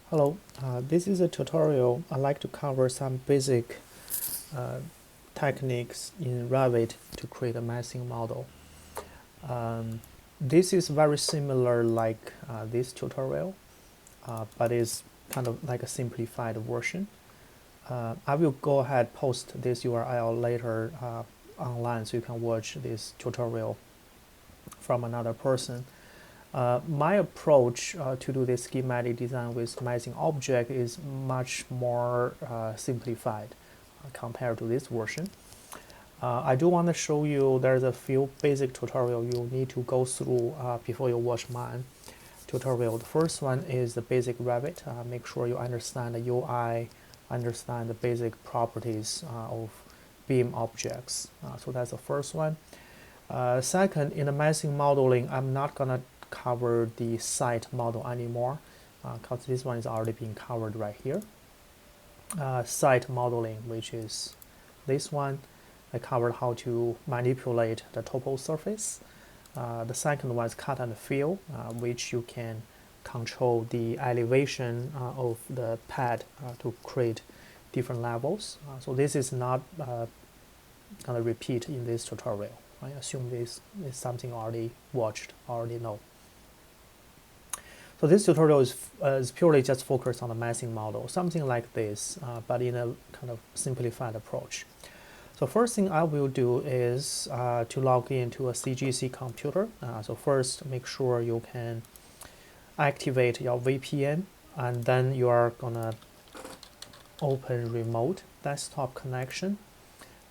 Hello, this is a tutorial. I'd like to cover some basic techniques in Revit to create a massing model. This is very similar like this tutorial, but it's kind of like a simplified version. I will go ahead post this URL later online so you can watch this tutorial from another person. My approach to do this schematic design with massing object is much more simplified compared to this version. I do want to show you there's a few basic tutorial you need to go through before you watch my tutorial. The first one is the basic Revit. Make sure you understand the UI, understand the basic properties of beam objects. So that's the first one. Second, in the massing modeling, I'm not gonna cover the site model anymore because this one is already being covered right here. Site modeling, which is this one, I covered how to manipulate the topo surface. The second one is cut and fill, which you can control the elevation of the pad to create different levels. So this is not gonna repeat in this tutorial. I assume this is something already watched, already know. So this tutorial is purely just focused on the massing model, something like this, but in a kind of simplified approach. So first thing I will do is to log into a CGC computer. So first, make sure you can activate your VPN, and then you are gonna open remote desktop connection.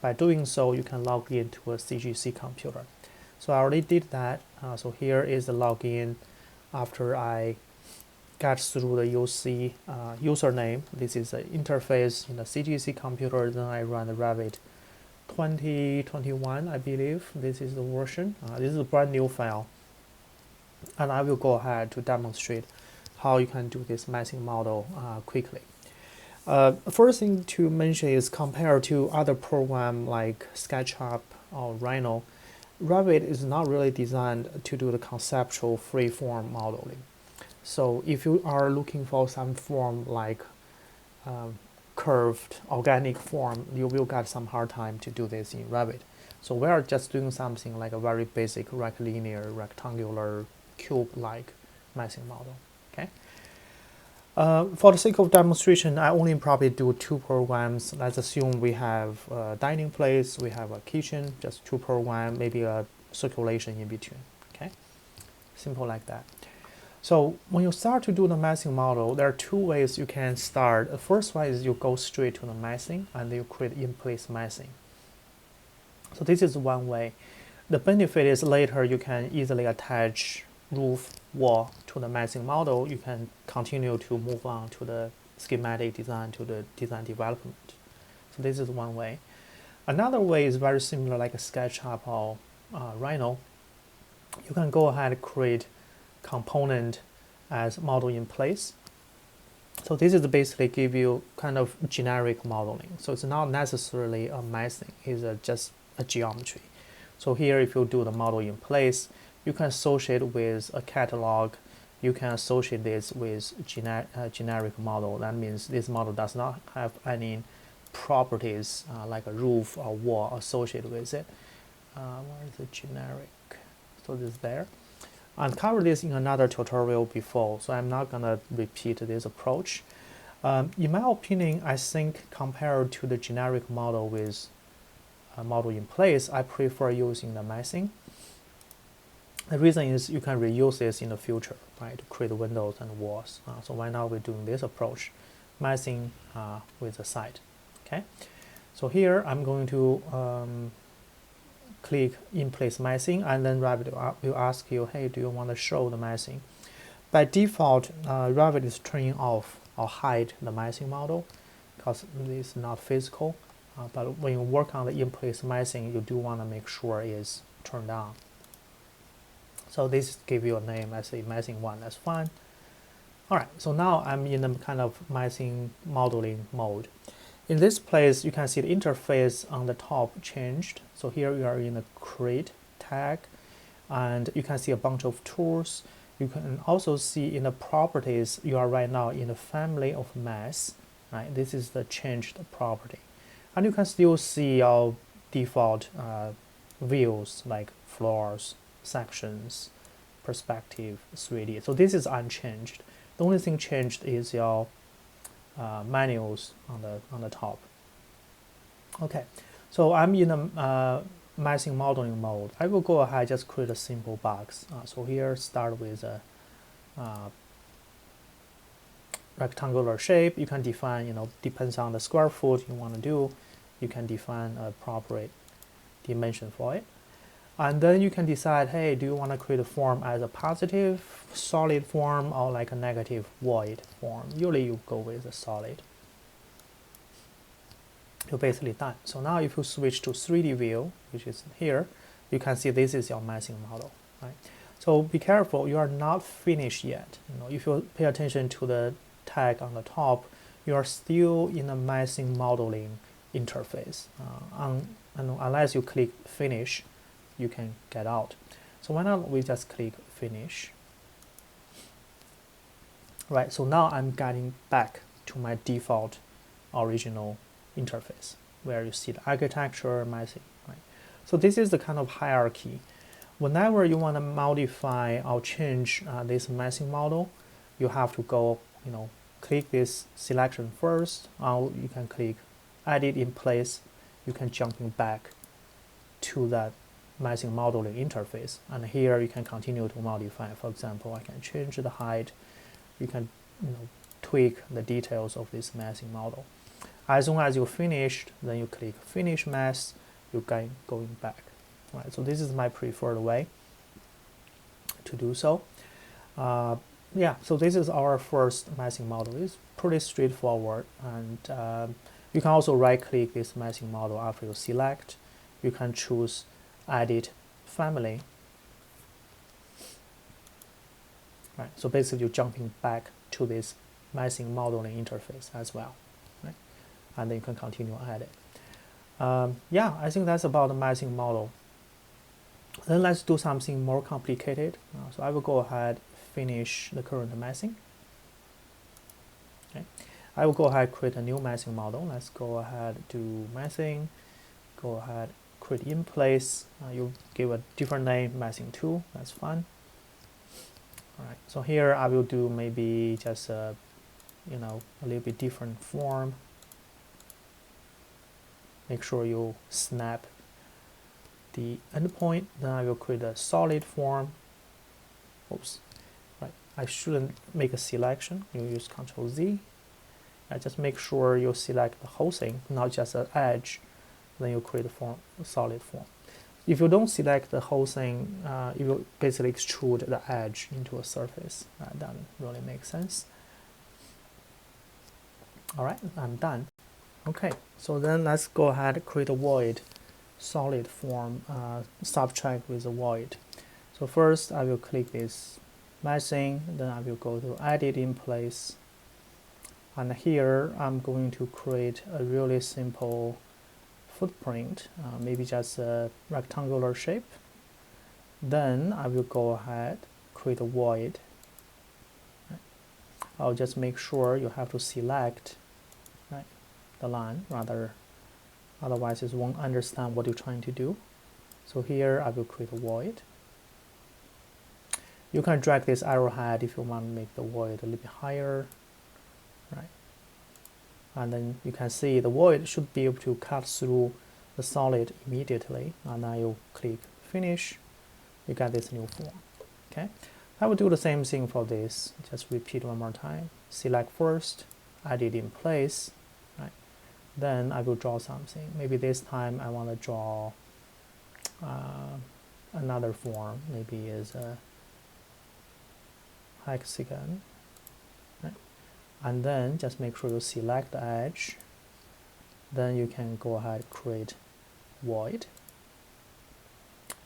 By doing so, you can log into a CGC computer. So I already did that. So here is the login after I get through the UC username. This is the interface in the CGC computer. Then I run the Revit 2021, I believe. This is the version. This is a brand new file. And I will go ahead to demonstrate how you can do this massing model quickly. First thing to mention is compared to other programs like SketchUp or Rhino, Revit is not really designed to do the conceptual free-form modeling. So if you are looking for some form like curved organic form, you will get some hard time to do this in Revit. So we are just doing something like a very basic rectilinear, rectangular, cube-like massing model. Okay. For the sake of demonstration, I only probably do two programs. Let's assume we have a dining place, we have a kitchen, just two programs, maybe a circulation in between. Okay, simple like that. So when you start to do the massing model, there are two ways you can start. The first one is you go straight to the massing and you create in-place massing. So this is one way. The benefit is later you can easily attach roof, wall to the massing model. You can continue to move on to the schematic design, to the design development. So this is one way. Another way is very similar like a SketchUp or Rhino. You can go ahead and create component as model in place. So this is basically give you kind of generic modeling. So it's not necessarily a massing, it's just a geometry. So here if you do the model in place, you can associate with a catalog. You can associate this with generic model. That means this model does not have any properties like a roof or wall associated with it. Where is the generic? So this is there. I've covered this in another tutorial before, so I'm not gonna repeat this approach. In my opinion, I think compared to the generic model with a model in place, I prefer using the massing. The reason is you can reuse this in the future, right, to create windows and walls. So right now we're doing this approach, massing with the site. Okay, so here I'm going to click in place massing, and then Revit will ask you, hey, do you want to show the massing? By default, Revit is turning off or hide the massing model because it's not physical. But when you work on the in place massing, you do want to make sure it's turned on. So this give you a name. I say massing 1, that's fine. All right, so now I'm in the kind of massing modeling mode. In this place, you can see the interface on the top changed. So here we are in the create tag, and you can see a bunch of tools. You can also see in the properties, you are right now in the family of mass, right? This is the changed property. And you can still see our default views like floors, sections, perspective, 3D. So this is unchanged. The only thing changed is your menus on the top. Okay, so I'm in a massing modeling mode. I will go ahead just create a simple box. So here start with a rectangular shape. You can define, depends on the square foot you want to do, you can define a appropriate dimension for it. And then you can decide, hey, do you want to create a form as a positive solid form or like a negative void form? Usually you go with a solid. You're basically done. So now if you switch to 3D view, which is here, you can see this is your massing model, right? So be careful, you are not finished yet. If you pay attention to the tag on the top, you are still in a massing modeling interface. Unless you click finish, you can get out. So why not we just click finish. Right, so now I'm getting back to my default original interface where you see the architecture massing, right? So this is the kind of hierarchy. Whenever you want to modify or change this massing model, you have to go, click this selection first, or you can click edit in place. You can jumping back to that massing modeling interface, and here you can continue to modify. For example, I can change the height. You can, tweak the details of this massing model. As soon as you're finished, then you click finish mass. You're going back. Right, so this is my preferred way to do so. Yeah, so this is our first massing model. It's pretty straightforward, and you can also right-click this massing model after you select. You can choose Edit Family. Right, so basically you're jumping back to this massing modeling interface as well, right? And then you can continue edit. Yeah, I think that's about the massing model. Then let's do something more complicated. So I will go ahead, finish the current massing. Okay. I will go ahead, create a new massing model. Let's go ahead, do massing, go ahead, create in place. You give a different name, massing 2, that's fine. All right, so here I will do maybe just a little bit different form. Make sure you snap the endpoint. Then I will create a solid form. Oops, right. I shouldn't make a selection. You use Ctrl Z. Just make sure you select the whole thing, not just an edge. Then you create a solid form. If you don't select the whole thing, it will basically extrude the edge into a surface. That doesn't really make sense. All right, I'm done. Okay, so then let's go ahead and create a void solid form, subtract with a void. So first I will click this massing, then I will go to edit in place. And here I'm going to create a really simple footprint, maybe just a rectangular shape. Then I will go ahead, create a void. I'll just make sure you have to select the line, otherwise it won't understand what you're trying to do. So here I will create a void. You can drag this arrowhead if you want to make the void a little bit higher, right? And then you can see the void should be able to cut through the solid immediately. And now you click finish, you get this new form. Okay, I will do the same thing for this. Just repeat one more time. Select first, edit in place, right? Then I will draw something. Maybe this time I want to draw another form. Maybe is a hexagon. And then just make sure you select the edge. Then you can go ahead and create void.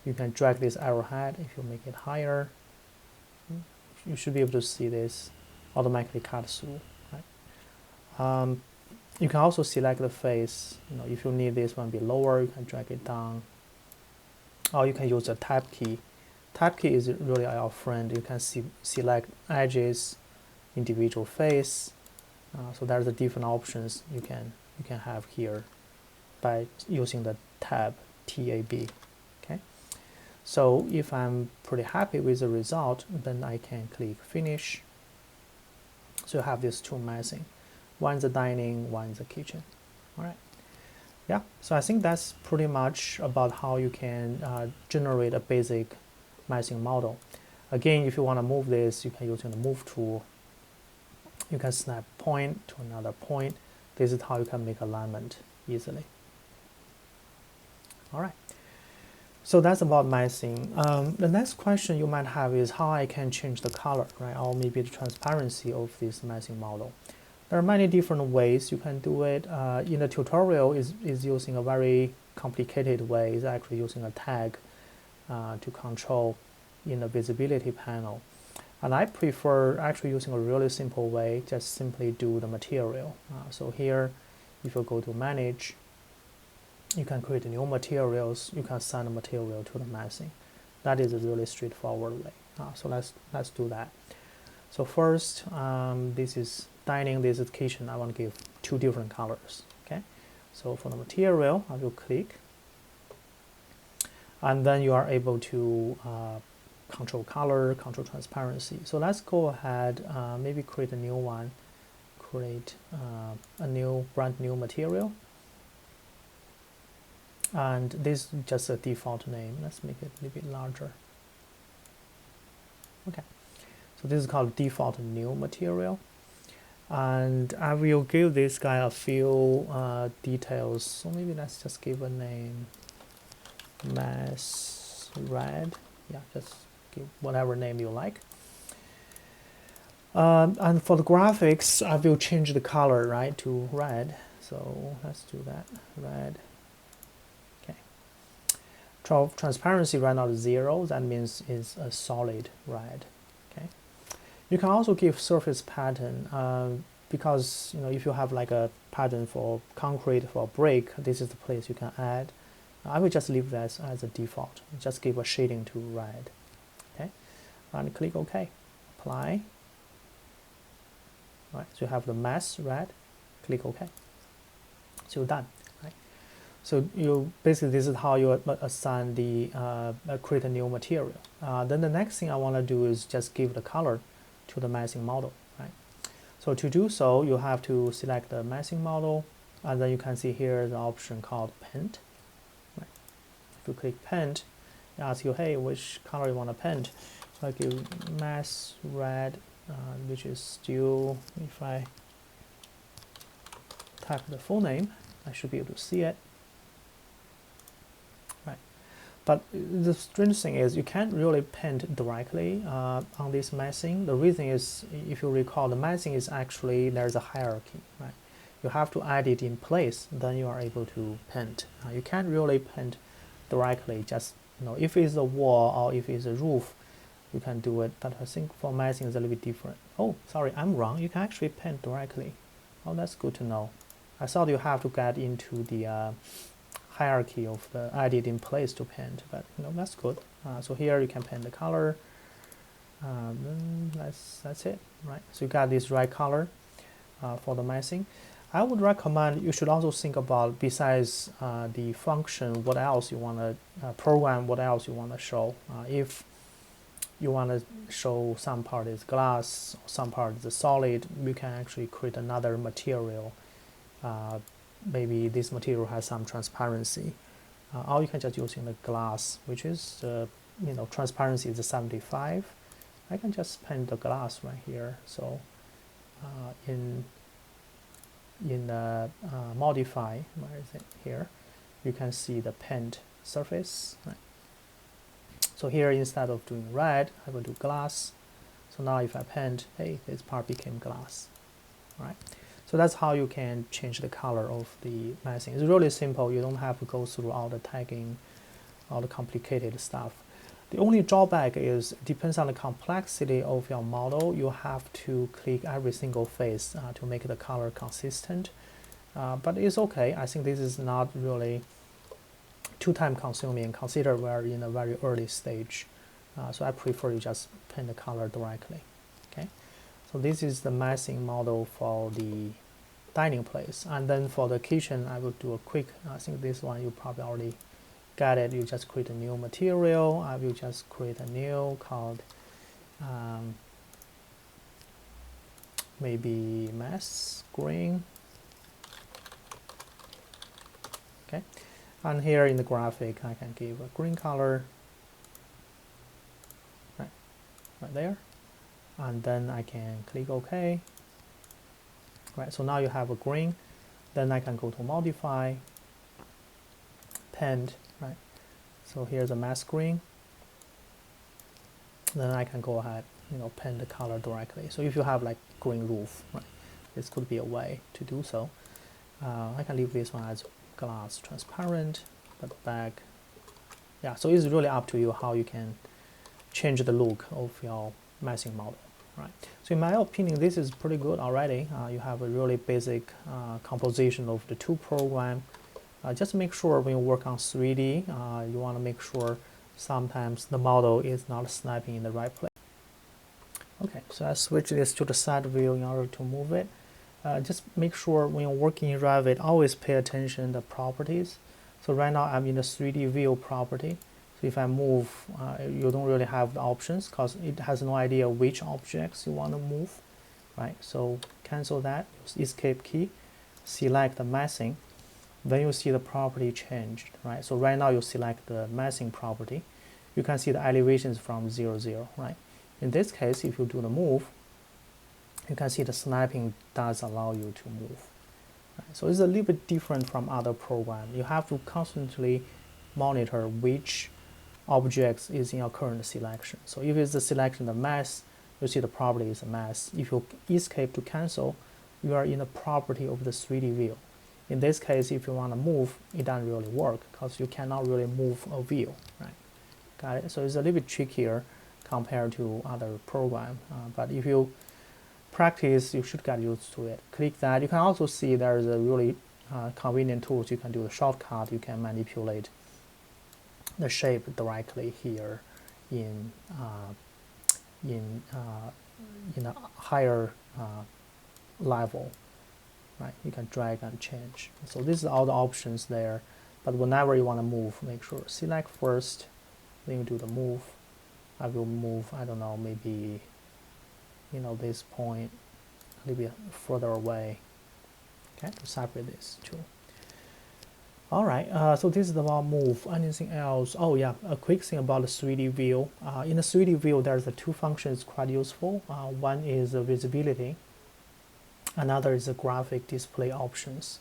You can drag this arrowhead if you make it higher. You should be able to see this automatically cut through. Right? You can also select the face. If you need this one be lower, you can drag it down. Or you can use the tab key Tab key is really our friend. You can select edges, individual face. So there's the different options you can have here by using the tab, TAB. Okay. So if I'm pretty happy with the result, then I can click finish. So you have these two massing. One is the dining, one is the kitchen. All right. Yeah, so I think that's pretty much about how you can generate a basic massing model. Again, if you want to move this, you can use the move tool. You can snap point to another point. This is how you can make alignment easily. All right. So that's about massing. The next question you might have is how I can change the color, right? Or maybe the transparency of this massing model. There are many different ways you can do it. In the tutorial is using a very complicated way. It's actually using a tag to control in the visibility panel. And I prefer actually using a really simple way, just simply do the material. So here, if you go to manage, you can create new materials. You can assign a material to the massing. That is a really straightforward way. So let's do that. So first, this is dining, this is kitchen. I want to give two different colors. Okay. So for the material, I will click, and then you are able to control color, control transparency. So let's go ahead, maybe create a new one. Create a brand new material. And this is just a default name. Let's make it a little bit larger. Okay, so this is called default new material. And I will give this guy a few details. So maybe let's just give a name, Mass Red. Yeah, just give whatever name you like. And for the graphics, I will change the color, right, to red. So let's do that, red. Transparency right now is 0. That means it's a solid red. Okay. You can also give surface pattern because if you have like a pattern for concrete, for brick, this is the place you can add. I will just leave that as a default. Just give a shading to red. Okay, and click OK. Apply. All right. So you have the mass red. Click OK. So you're done. So basically this is how you assign the create a new material. Then the next thing I want to do is just give the color to the massing model, right? So to do so, you have to select the massing model, and then you can see here the option called paint. Right. If you click paint, it asks you, hey, which color you want to paint? So I give mass red, which is still, if I type the full name, I should be able to see it. But the strange thing is you can't really paint directly on this massing. The reason is, if you recall, the massing is actually, there's a hierarchy, right? You have to add it in place, then you are able to paint. You can't really paint directly, just, if it's a wall or if it's a roof, you can do it. But I think for massing it's a little bit different. Oh, sorry, I'm wrong. You can actually paint directly. Oh, that's good to know. I thought you have to get into the hierarchy of the added in place to paint, but that's good. So here you can paint the color. That's it, right? So you got this right color for the massing. I would recommend you should also think about, besides the function, what else you want to program, what else you want to show. If you want to show some part is glass, some part is solid, you can actually create another material. Maybe this material has some transparency, or you can just using the glass, which is transparency is 75. I can just paint the glass right here. So in modify, where is it here? You can see the paint surface. Right? So here, instead of doing red, I will do glass. So now if I paint, hey, this part became glass. All right. So that's how you can change the color of the massing. It's really simple. You don't have to go through all the tagging, all the complicated stuff. The only drawback is, depends on the complexity of your model. You have to click every single face to make the color consistent. But it's okay. I think this is not really too time consuming. Consider we're in a very early stage So I prefer you just paint the color directly. Okay, so this is the massing model for the dining place, and then for the kitchen I will do a quick, I think this one you probably already got it. You just create a new material. I will just create a new called maybe mass green. Okay, and here in the graphic I can give a green color right there, and then I can click OK. Right, so now you have a green. Then I can go to modify, paint, right? So here's a mass green. Then I can go ahead, paint the color directly. So if you have like green roof, right, this could be a way to do so. I can leave this one as glass transparent, but back, yeah. So it's really up to you how you can change the look of your massing model, right? So in my opinion, this is pretty good already. You have a really basic composition of the two program. Just make sure when you work on 3D, you want to make sure sometimes the model is not snapping in the right place. Okay, so I switch this to the side view in order to move it. Just make sure when you're working in Revit, always pay attention to the properties. So right now I'm in the 3D view property. So if I move, you don't really have the options because it has no idea which objects you want to move, right? So cancel that, escape key, select the massing. Then you see the property changed, right? So right now you select the massing property. You can see the elevations from 0, 0, right? In this case, if you do the move, you can see the snapping does allow you to move. Right? So it's a little bit different from other programs. You have to constantly monitor which objects is in your current selection. So if it's the selection of mass, you see the property is a mass. If you escape to cancel, you are in the property of the 3D view. In this case, if you want to move, it doesn't really work because you cannot really move a view, right? Got it? So it's a little bit trickier compared to other program, but if you practice, you should get used to it. Click that. You can also see there's a really convenient tools. You can do a shortcut. You can manipulate the shape directly here in a higher level. Right, you can drag and change. So this is all the options there. But whenever you want to move, make sure select first, then you do the move. I will move, I don't know, maybe this point a little bit further away. Okay, to separate these two. All right, so this is about move. Anything else? Oh yeah, a quick thing about the 3D view. In the 3D view, there's the two functions quite useful. One is the visibility. Another is the graphic display options.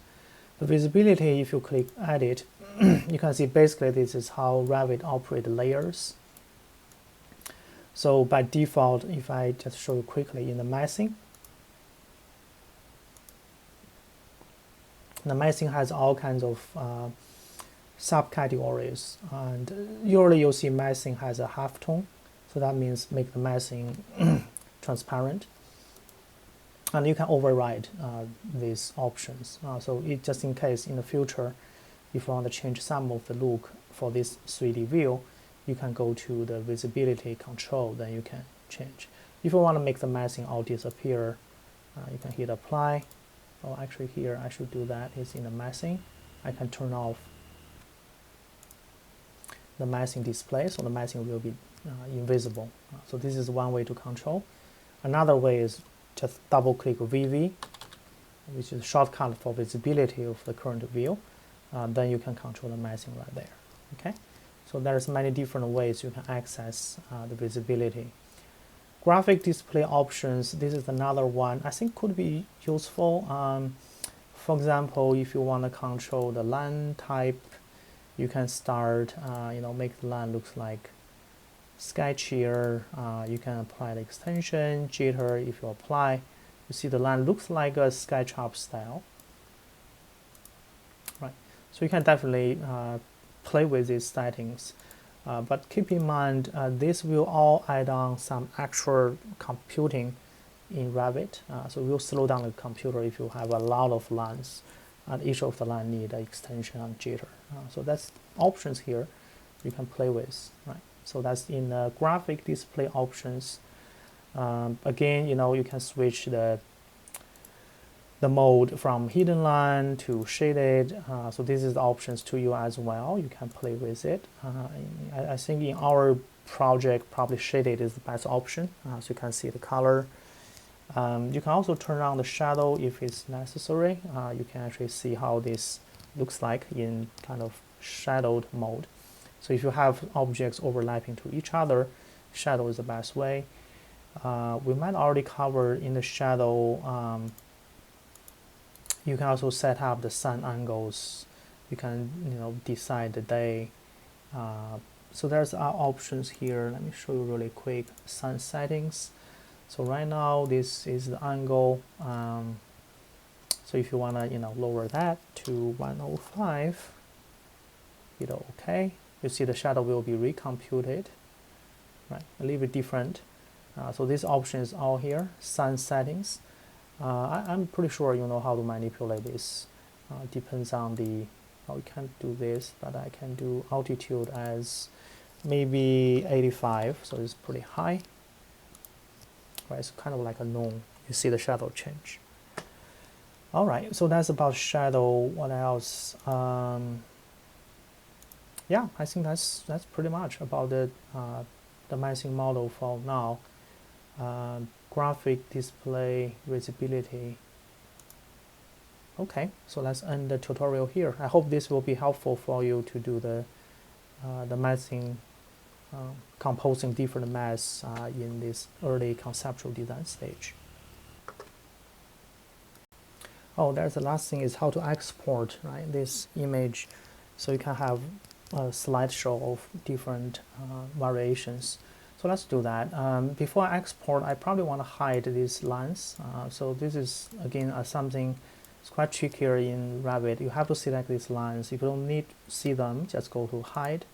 The visibility, if you click edit, you can see basically this is how Revit operates layers. So by default, if I just show you quickly in the massing, the massing has all kinds of subcategories, and usually you'll see massing has a halftone, so that means make the massing transparent. And you can override these options. So it just in case in the future, if you want to change some of the look for this 3D view, you can go to the visibility control, then you can change. If you want to make the massing all disappear, you can hit apply. Oh, actually here I should do that. It's in the massing. I can turn off the massing display, so the massing will be invisible. So this is one way to control. Another way is just double click VV, which is a shortcut for visibility of the current view. Then you can control the massing right there. Okay, so there's many different ways you can access the visibility. Graphic display options, this is another one I think could be useful. For example, if you want to control the line type, you can start, make the line looks like sketchier. You can apply the extension, jitter. If you apply, you see the line looks like a SketchUp style. Right, so you can definitely play with these settings. But keep in mind, this will all add on some actual computing in Revit. So it will slow down the computer if you have a lot of lines, and each of the line need an extension and jitter. So that's options here you can play with, right? So that's in graphic display options. Again, you can switch the mode from hidden line to shaded. So this is the options to you as well. You can play with it. I think in our project, probably shaded is the best option. So you can see the color. You can also turn on the shadow if it's necessary. You can actually see how this looks like in kind of shadowed mode. So if you have objects overlapping to each other, shadow is the best way. We might already cover in the shadow. You can also set up the sun angles. You can decide the day. So there's our options here. Let me show you really quick. Sun settings. So right now this is the angle. So if you want to lower that to 105, hit OK. You see the shadow will be recomputed. Right, a little bit different. So this option is all here. Sun settings. I'm pretty sure you know how to manipulate this. Depends on the, you can't do this, but I can do altitude as maybe 85, so it's pretty high. Right, it's kind of like a known. You see the shadow change. All right, so that's about shadow. What else? Yeah, I think that's pretty much about the massing model for now. Graphic display visibility. Okay, so let's end the tutorial here. I hope this will be helpful for you to do the massing, composing different mass in this early conceptual design stage. Oh, there's the last thing is how to export, right, this image, so you can have a slideshow of different variations. So let's do that. Before I export, I probably want to hide these lines. So this is, again, something it's quite trickier in Revit. You have to select these lines. If you don't need to see them, just go to hide.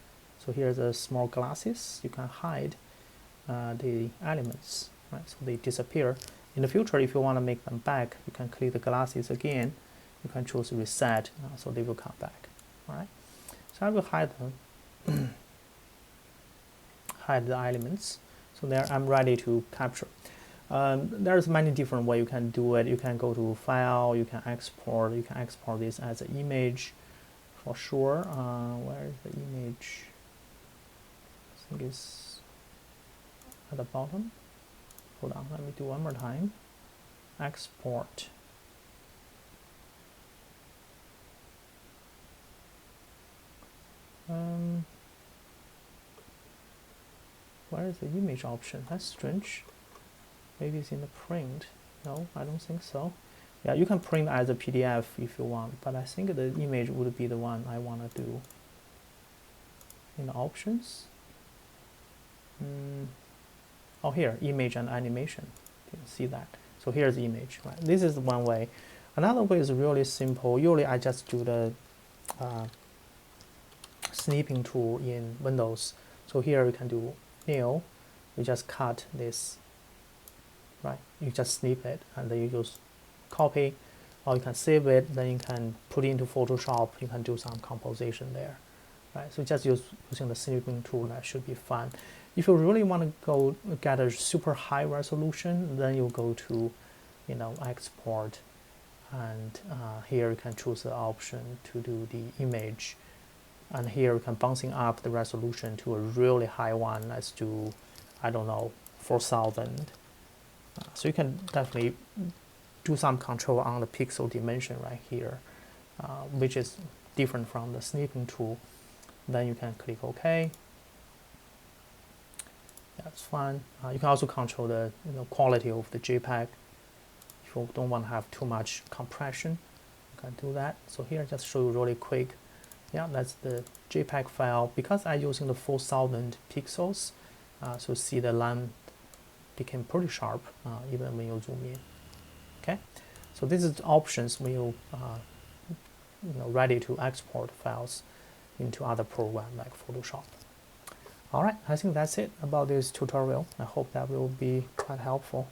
So here's the small glasses. You can hide the elements, right? So they disappear. In the future, if you want to make them back, you can click the glasses again. You can choose reset, so they will come back. All right. So I will hide them. Hide the elements. So there I'm ready to capture. There's many different ways you can do it. You can go to file, you can export this as an image for sure. Where is the image? I think it's at the bottom. Hold on, let me do one more time. Export. Where is the image option? That's strange. Maybe it's in the print. No, I don't think so. Yeah, you can print as a PDF if you want, but I think the image would be the one I want to do. In the options. Oh, here, image and animation. You can see that. So here's the image. Right? This is one way. Another way is really simple. Usually I just do the snipping tool in Windows. So here you can do new. You just cut this. Right? You just snip it and then you just copy, or you can save it. Then you can put it into Photoshop. You can do some composition there. Right? So just using the snipping tool, that should be fun. If you really want to go get a super high resolution, then you go to, export, and here you can choose the option to do the image, and here you can bouncing up the resolution to a really high one. Let's do, I don't know, 4000. So you can definitely do some control on the pixel dimension right here, which is different from the snipping tool. Then you can click OK. That's fine. You can also control the quality of the JPEG. If you don't want to have too much compression, you can do that. So here, just show you really quick. Yeah, that's the JPEG file. Because I'm using the 4000 pixels, so see the line became pretty sharp even when you zoom in. Okay, so this is the options when you ready to export files into other programs like Photoshop. All right, I think that's it about this tutorial. I hope that will be quite helpful.